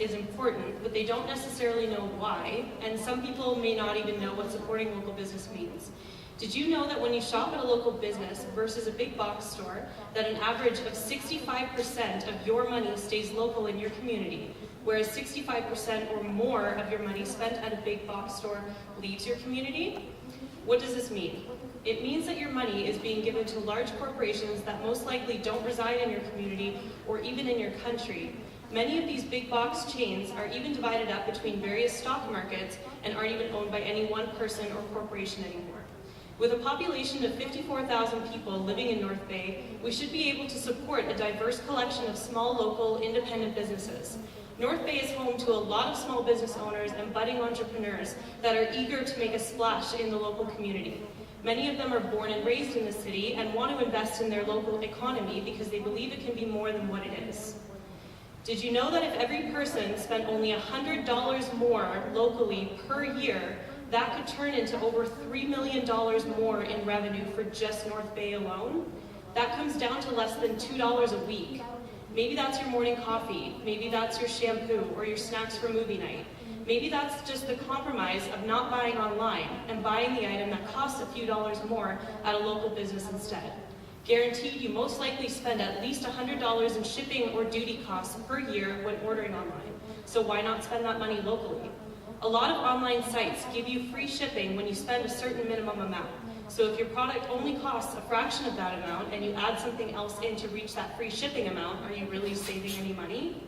is important, but they don't necessarily know why, and some people may not even know what supporting local business means. Did you know that when you shop at a local business versus a big box store, that an average of 65% of your money stays local in your community, whereas 65% or more of your money spent at a big box store leaves your community? What does this mean? It means that your money is being given to large corporations that most likely don't reside in your community or even in your country. Many of these big box chains are even divided up between various stock markets and aren't even owned by any one person or corporation anymore. With a population of 54,000 people living in North Bay, we should be able to support a diverse collection of small, local, independent businesses. North Bay is home to a lot of small business owners and budding entrepreneurs that are eager to make a splash in the local community. Many of them are born and raised in the city and want to invest in their local economy because they believe it can be more than what it is. Did you know that if every person spent only $100 more locally per year, that could turn into over $3 million more in revenue for just North Bay alone? That comes down to less than $2 a week. Maybe that's your morning coffee, maybe that's your shampoo or your snacks for movie night. Maybe that's just the compromise of not buying online and buying the item that costs a few dollars more at a local business instead. Guaranteed, you most likely spend at least $100 in shipping or duty costs per year when ordering online. So why not spend that money locally? A lot of online sites give you free shipping when you spend a certain minimum amount. So if your product only costs a fraction of that amount and you add something else in to reach that free shipping amount, are you really saving any money?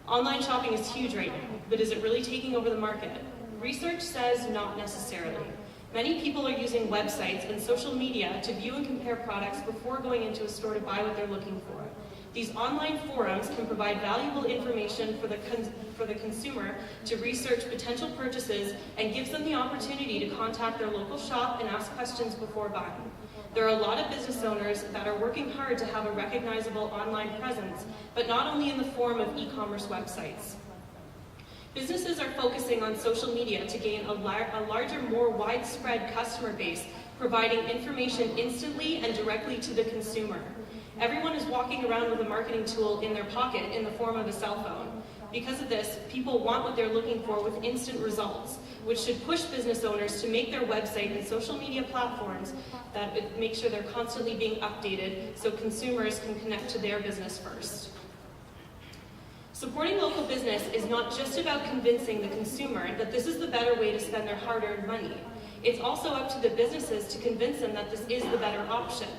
Online shopping is huge right now, but is it really taking over the market? Research says not necessarily. Many people are using websites and social media to view and compare products before going into a store to buy what they're looking for. These online forums can provide valuable information for the consumer to research potential purchases and gives them the opportunity to contact their local shop and ask questions before buying. There are a lot of business owners that are working hard to have a recognizable online presence, but not only in the form of e-commerce websites. Businesses are focusing on social media to gain a larger, more widespread customer base, providing information instantly and directly to the consumer. Everyone is walking around with a marketing tool in their pocket in the form of a cell phone. Because of this, people want what they're looking for with instant results, which should push business owners to make their website and social media platforms that make sure they're constantly being updated so consumers can connect to their business first. Supporting local business is not just about convincing the consumer that this is the better way to spend their hard-earned money. It's also up to the businesses to convince them that this is the better option.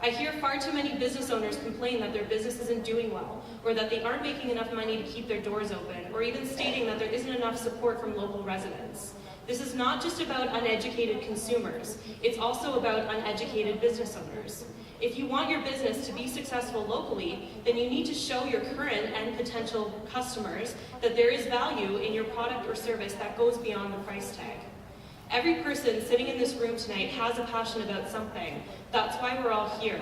I hear far too many business owners complain that their business isn't doing well, or that they aren't making enough money to keep their doors open, or even stating that there isn't enough support from local residents. This is not just about uneducated consumers, it's also about uneducated business owners. If you want your business to be successful locally, then you need to show your current and potential customers that there is value in your product or service that goes beyond the price tag. Every person sitting in this room tonight has a passion about something. That's why we're all here.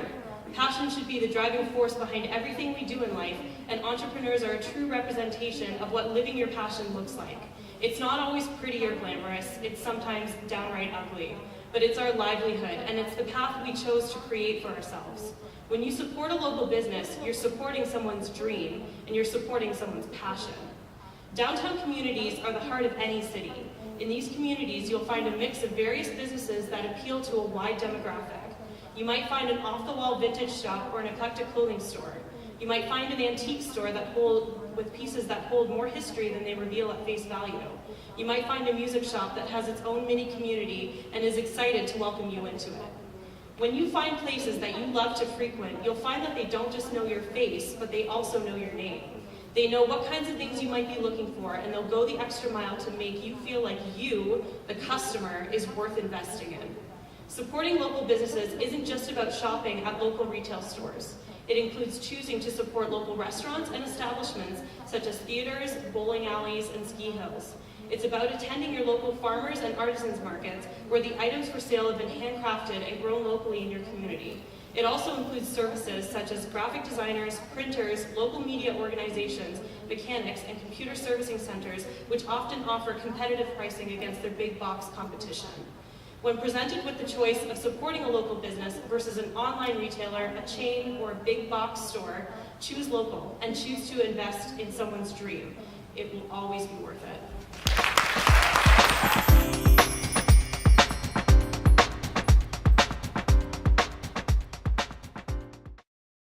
Passion should be the driving force behind everything we do in life, and entrepreneurs are a true representation of what living your passion looks like. It's not always pretty or glamorous, it's sometimes downright ugly, but it's our livelihood, and it's the path we chose to create for ourselves. When you support a local business, you're supporting someone's dream, and you're supporting someone's passion. Downtown communities are the heart of any city. In these communities, you'll find a mix of various businesses that appeal to a wide demographic. You might find an off-the-wall vintage shop or an eclectic clothing store. You might find an antique store with pieces that hold more history than they reveal at face value. You might find a music shop that has its own mini community and is excited to welcome you into it. When you find places that you love to frequent, you'll find that they don't just know your face, but they also know your name. They know what kinds of things you might be looking for, and they'll go the extra mile to make you feel like you, the customer, is worth investing in. Supporting local businesses isn't just about shopping at local retail stores. It includes choosing to support local restaurants and establishments such as theaters, bowling alleys, and ski hills. It's about attending your local farmers and artisans markets where the items for sale have been handcrafted and grown locally in your community. It also includes services such as graphic designers, printers, local media organizations, mechanics, and computer servicing centers, which often offer competitive pricing against their big box competition. When presented with the choice of supporting a local business versus an online retailer, a chain, or a big box store, choose local, and choose to invest in someone's dream. It will always be worth it.